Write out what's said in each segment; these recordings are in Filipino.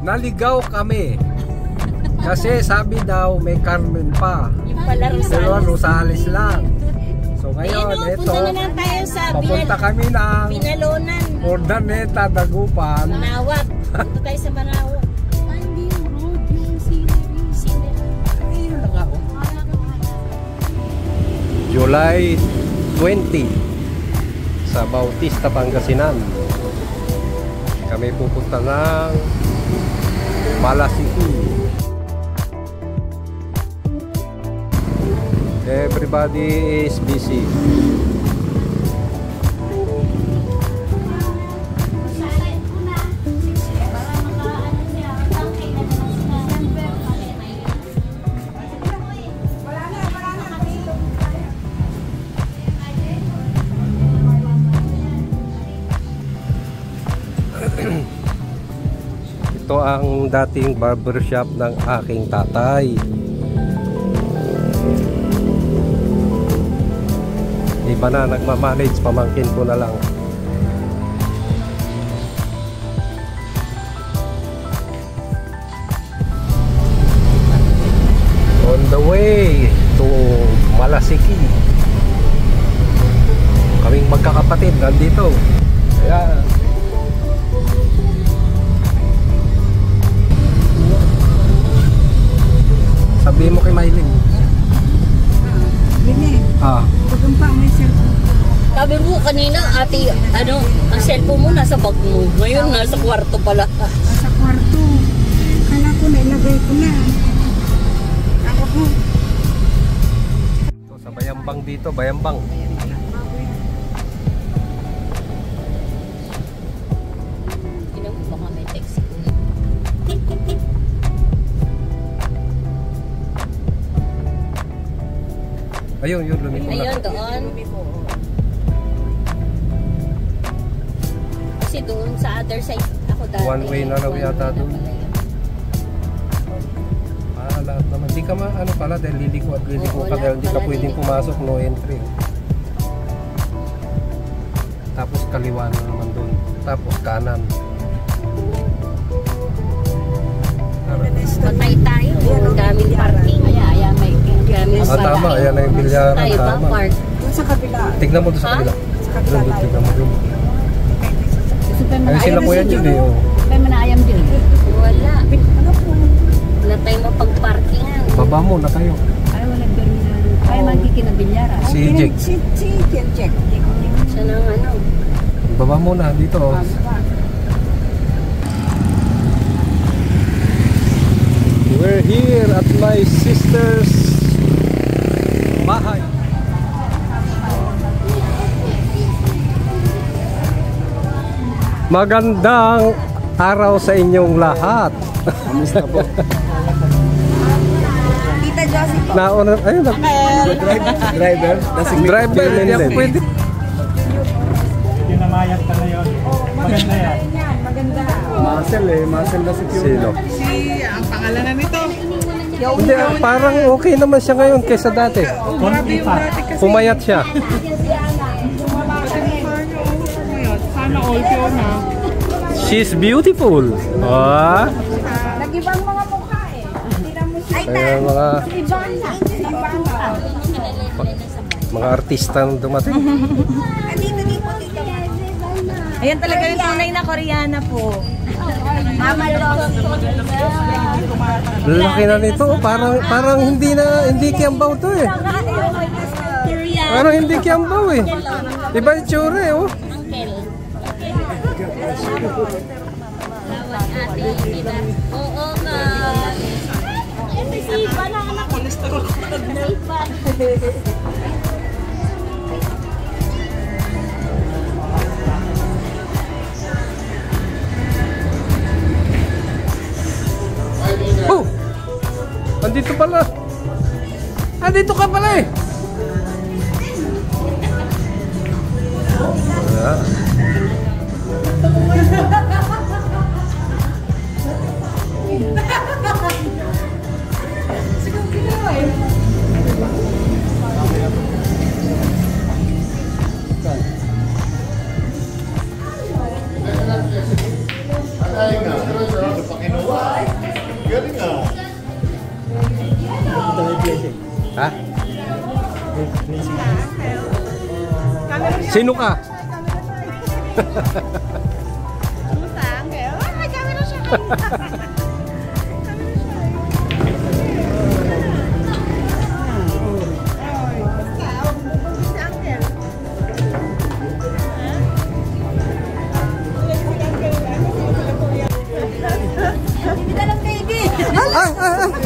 naligaw kami. Kasi sabi daw may Carmen pa. Yung pala Pero Rosales lang. So ngayon, ito, punta na lang tayo sa papunta kami ng Binalonan. Urdaneta, Dagupan. Manawag. Punta tayo sa Manawag. Hindi yung road, yung scenery. Ayun na nga. July 20 sa Bautista, Pangasinan. Kami pupunta ng Malasiki. Everybody is busy. Ito ang dating barbershop ng aking tatay. Iba na, nagmamanage, pamangkin ko na lang. On the way to Malasiki. Kaming magkakapatid nandito. Ayan. Sabihin mo kay Mylene. Pagkampa may cellphone. Sabi mo kanina, ate, ano, ang cellphone mo nasa bag mo. Ngayon, nasa kwarto pala. Sa kwarto. Kala ko na, ilagay ko na. Ako po. Ito, sa Bayambang dito, Bayambang. Tignan mo, baka may text. Ayun, yun, lumiko na. Ayun, doon. Kasi doon sa other side, ako dati. One way na raw yata doon. Lahat naman. Hindi ka ano pala, dahil liliko at liliko ka, dahil hindi ka pwedeng pumasok, no entry. Tapos kaliwa na naman doon. Tapos kanan. Patay tayo. Daming parking. Ayan, may daming parking. Tama, ayan na yung bilyaran. Tayo bang Tama. park? Sa kabila. Tignan mo doon sa kabila. Sa kabila Doon, tayo. tignan mo doon. Ayun sila Ayun kuya si dyan Juno. eh. Tayo manayam dyan. Wala. Ano po? Wala tayong mapag-parkingan. Baba mo na kayo. Ay, walang terminal. Ay, magkikinabilyara. Si Jake. Si Jack. Siya ng ano. Baba mo na dito. Oh. We're here at my sister's bahay. Magandang araw sa inyong lahat. Kamusta po? Tita Josie po. Nauna, ayun, Driver? driver, hindi ako pwede. Pinamayat ka na yun. Maganda yan. Maganda. Muscle eh. Muscle na si Pure. Sino? Ang pangalan na nito. Hindi, parang okay naman siya ngayon kaysa dati. Konti pa. Pumayat siya. Sana all pure na. She's beautiful. Ah, Nag-ibang mga mukha eh. Tingnan mo siya. ayan, mga Ibang artista na dumating. Dito, tita. Ayan talaga yung tunay na Koreana po. Mama Rose. Laki na nito, parang hindi kiambaw to eh. Parang hindi kiambaw eh. Iba yung tsura eh, oh. Oo nga. Ito si Banana. Kolesterol ko pa. Oh! Andito pala. Andito ka pala eh. Ah. Ha? Sino ka?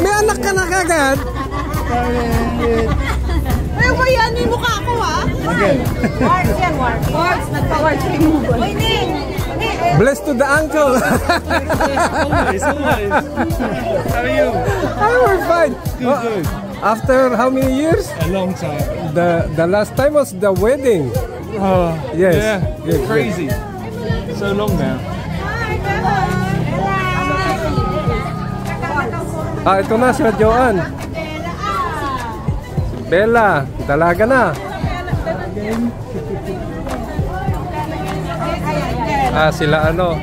May anak ka na kagad? Ay, mayan yung mukha ko, ha? Warts yan, warts. Warts, nagpa-warts removal. Uy, Ning! Bless to the uncle. Always. How are you? We're fine. Good. After how many years? A long time. The last time was the wedding. Oh, Yes. yeah. Good, Crazy. So long now. Ito na si Joanne. Bella, dalaga na. Sila ano.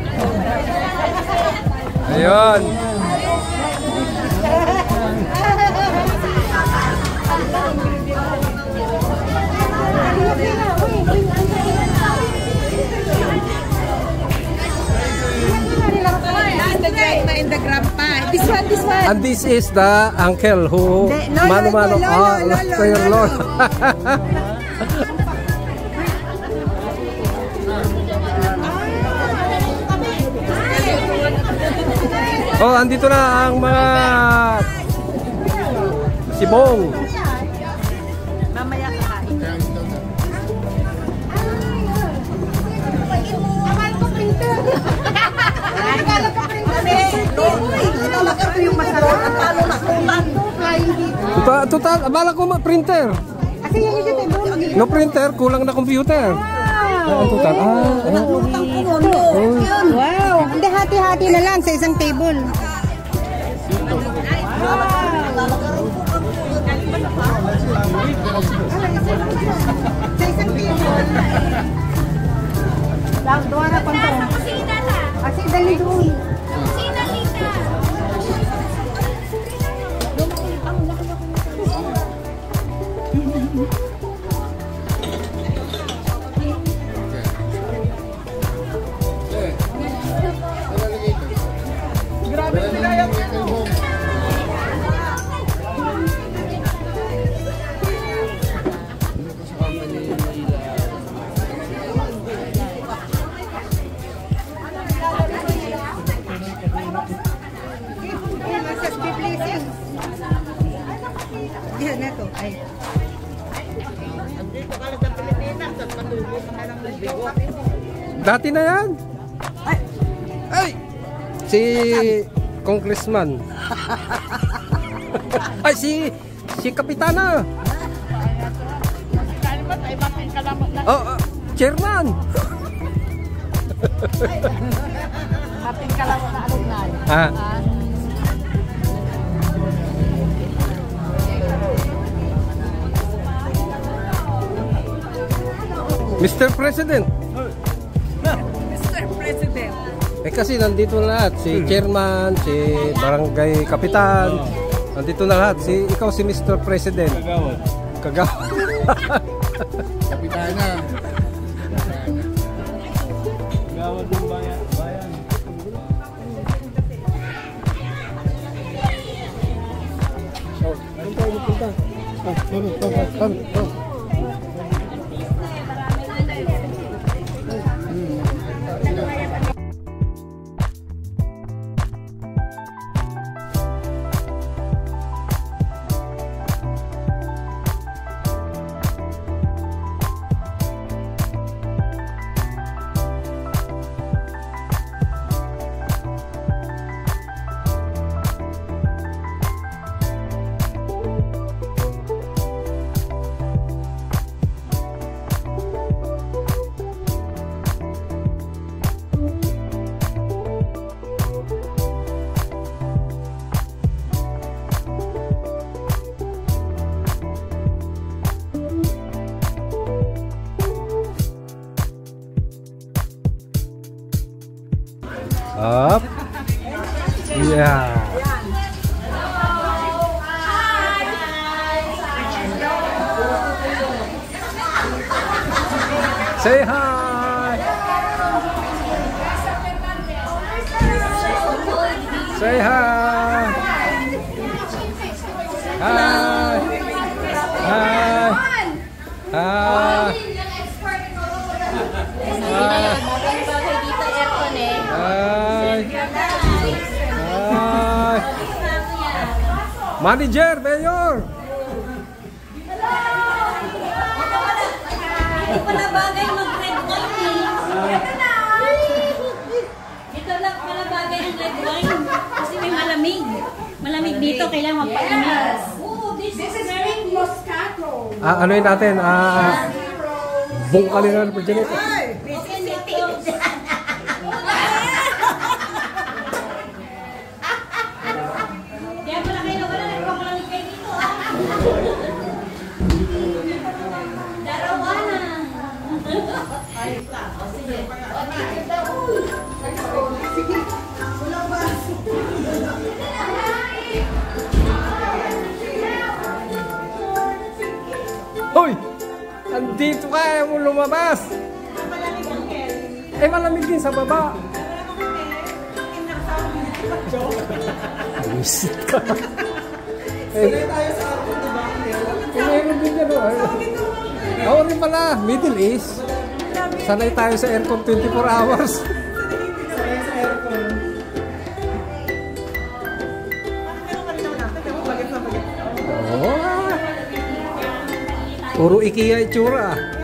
Ayun. In the grandpa. This one. And this is the uncle who mano-mano. Your Lord. Oh, andito na ang mga sibong. Mamaya kakain. Akala ko printer. Akala ko printer. Talaga ko yung masarap. Talo na kulang. Total, abala ko printer. Kasi yung ito No printer, kulang na computer. Total. Wow. Hindi, hati-hati na lang sa isang table. Sa isang table. Lang, doon na pa ito. Kasi dali doon. Yan na to. Ay. Dati na yan. Ay! Si Congressman. Ay, si Kapitana. Chairman. Kaping kalawa na alumnay. Mr. President. Mr. President. Kasi nandito na lahat. Si Chairman, si Barangay Kapitan. Nandito na lahat. Ikaw si Mr. President. Kagawad. Kapitana. Gawad ng bayan. Up. Yeah. Say hi! Say hi! Hi! Hi! Hi! Bagay dito aircon eh. Hi! Hi! Manager, Mayor! Ito pala bagay mag-red wine eh. Ito lang pala bagay ang red wine. Kasi may malamig. Malamig dito, kailangan magpainit. This is very Moscato. Ano yun natin? Bungkalin na po dyan ito. Kaya pala kayo wala, nagpapalanig kayo dito. Darawana. Hoy! Andito ka, ayaw mo lumabas! Eh, malamig din sa baba. Buisit ka. Sanay tayo sa aircon, diba? Meron din yan, Oo rin pala, Middle East. Sanay tayo sa aircon 24 hours. Sanay sa aircon. Oo. Puro IKEA itsura.